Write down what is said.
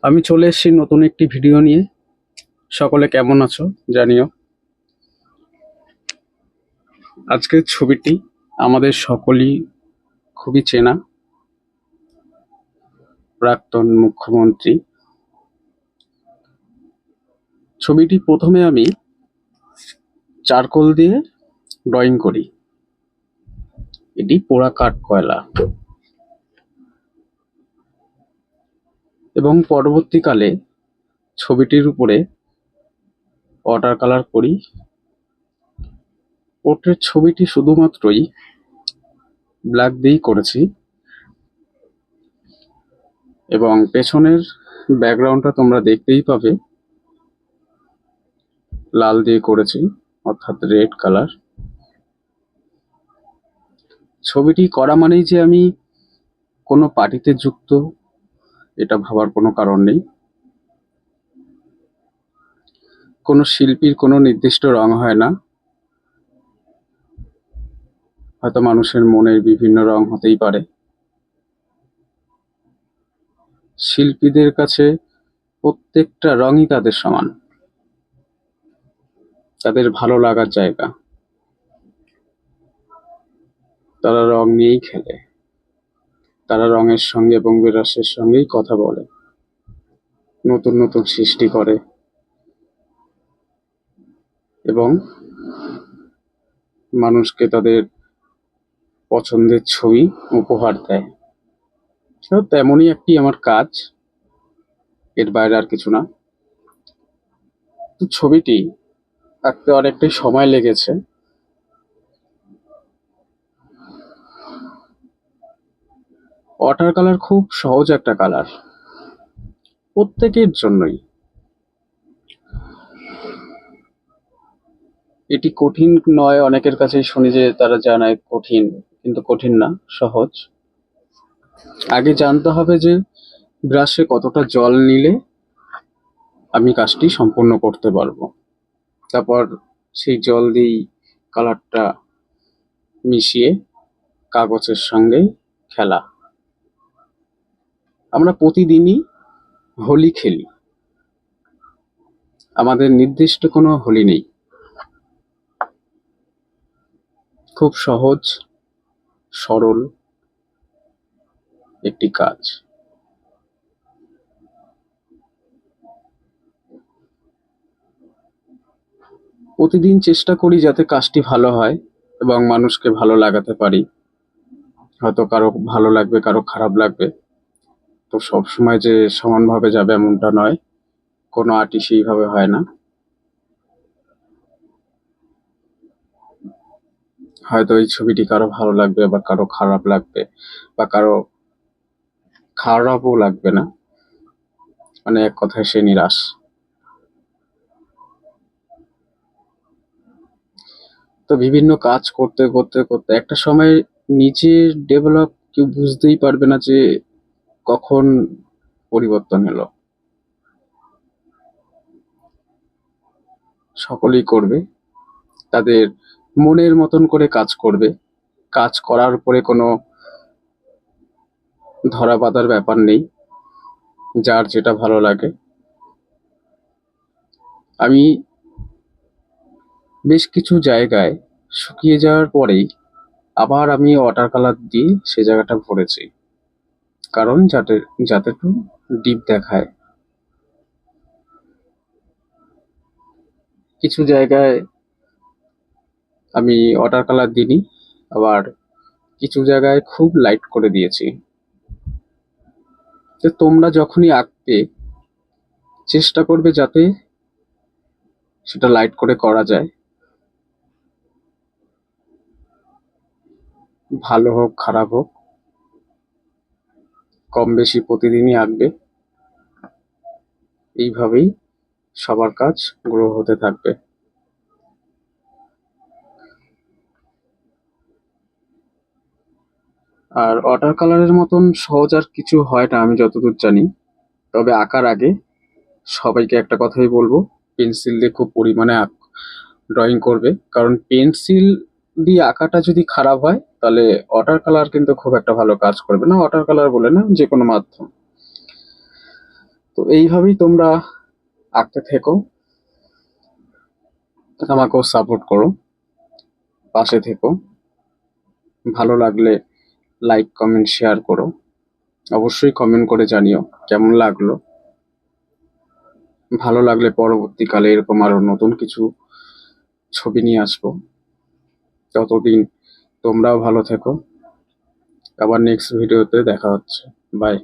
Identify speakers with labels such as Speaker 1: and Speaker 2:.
Speaker 1: আমি চলে এসেছি নতুন একটি ভিডিও নিয়ে। সকলে কেমন আছো জানিও। আজকের ছবিটি আমাদের সকলেই খুবই চেনা, প্রাক্তন মুখ্যমন্ত্রী। ছবিটি প্রথমে আমি চারকোল দিয়ে ড্রয়িং করি। এটি পোড়া কাঠ কয়লা, এবং পরবর্তীকালে ছবিটির উপরে ওয়াটার কালার করি। পোর্ট্রেট ছবিটি শুধুমাত্রই ব্ল্যাক দিয়েই করেছি, এবং পেছনের ব্যাকগ্রাউন্ডটা তোমরা দেখতেই পাবে লাল দিয়ে করেছি, অর্থাৎ রেড কালার। ছবিটি করা মানেই যে আমি কোনো পার্টিতে যুক্ত, এটা ভাবার কোনো কারণ নেই। কোনো শিল্পীর কোনো নির্দিষ্ট রং হয় না, হয়তো মানুষের মনের বিভিন্ন রং হতেই পারে। শিল্পীদের কাছে প্রত্যেকটা রঙই তাদের সমান, তাদের ভালো লাগার জায়গা। তারা রং নিয়েই খেলে, তারা রঙের সঙ্গে এবং বিরসের সঙ্গেই কথা বলে, নতুন নতুন সৃষ্টি করে এবং মানুষকে তাদের পছন্দের ছবি উপহার দেয়। তো তেমনই একটি আমার কাজ, এর বাইরে আর কিছু না। তো ছবিটি আঁকতে অনেকটাই সময় লেগেছে। ওয়াটার কালার খুব সহজ একটা কালার, প্রত্যেকের জন্যই। এটি কঠিন নয়, অনেকের কাছেই শুনি যে তারা জানায় কঠিন, কিন্তু কঠিন না, সহজ। আগে জানতে হবে যে ব্রাশে কতটা জল নিলে আমি কাজটি সম্পূর্ণ করতে পারবো। তারপর সেই জল দিয়েই কালারটা মিশিয়ে কাগজের সঙ্গে খেলা। আমরা প্রতিদিনই হোলি খেলি, আমাদের নির্দিষ্ট কোনো হোলি নেই। খুব সহজ সরল একটি কাজ। প্রতিদিন চেষ্টা করি যাতে কাজটি ভালো হয় এবং মানুষকে ভালো লাগাতে পারি। হয়তো কারো ভালো লাগবে, কারো খারাপ লাগবে, তো সবসময় যে সমানভাবে যাবে এমনটা নয়, কোনো আর্টই সেইভাবে হয় না। হয়তো এই ছবিটি কারো ভালো লাগবে, আবার কারো খারাপ লাগবে, বা কারো খারাপও লাগবে না, মানে এক কথায় সে নিরাশ। তো বিভিন্ন কাজ করতে করতে করতে একটা সময় নিজের ডেভেলপ কেউ বুঝতেই পারবে না যে কখন পরিবর্তন এলো। সকলেই করবে, তাদের মনের মতন করে কাজ করবে। কাজ করার পরে কোনো ধরা বাঁধার ব্যাপার নেই, যার যেটা ভালো লাগে। আমি বেশ কিছু জায়গায় শুকিয়ে যাওয়ার পরেই আবার আমি ওয়াটার কালার দিয়ে সে জায়গাটা ভরেছি, কারণ যাতে যাতে একটু ডিপ দেখায়। কিছু জায়গায় আমি ওয়াটার কালার দিইনি, আবার কিছু জায়গায় খুব লাইট করে দিয়েছি। তো তোমরা যখনই আঁকবে চেষ্টা করবে যাতে সেটা লাইট করে করা যায়। ভালো হোক খারাপ হোক, কম বেশি প্রতিদিনই আঁকবে। এইভাবেই সবার কাজ গ্রো হতে থাকবে। আর ওয়াটার কালারের মতন সহজ আর কিছু হয় না আমি যতদূর জানি। তবে আঁকার আগে সবাইকে একটা কথাই বলবো, পেন্সিল দিয়ে খুব পরিমাণে ড্রয়িং করবে, কারণ পেন্সিল দিয়ে আঁকাটা যদি খারাপ হয় তাহলে ওয়াটার কালার কিন্তু খুব একটা ভালো কাজ করবে না। ওয়াটার কালার বলে না, যে কোনো মাধ্যম। তো তো এইভাবেই তোমরা আঁকতে থেকো, আমাকেও সাপোর্ট করো, পাশে থেকো। ভালো লাগলে লাইক, কমেন্ট, শেয়ার করো। অবশ্যই কমেন্ট করে জানিও কেমন লাগলো। ভালো লাগলে পরবর্তীকালে এরকম আরো নতুন কিছু ছবি নিয়ে আসবো। ততদিন তোমরাও ভালো থেকো। আবার নেক্সট ভিডিওতে দেখা হচ্ছে। বাই।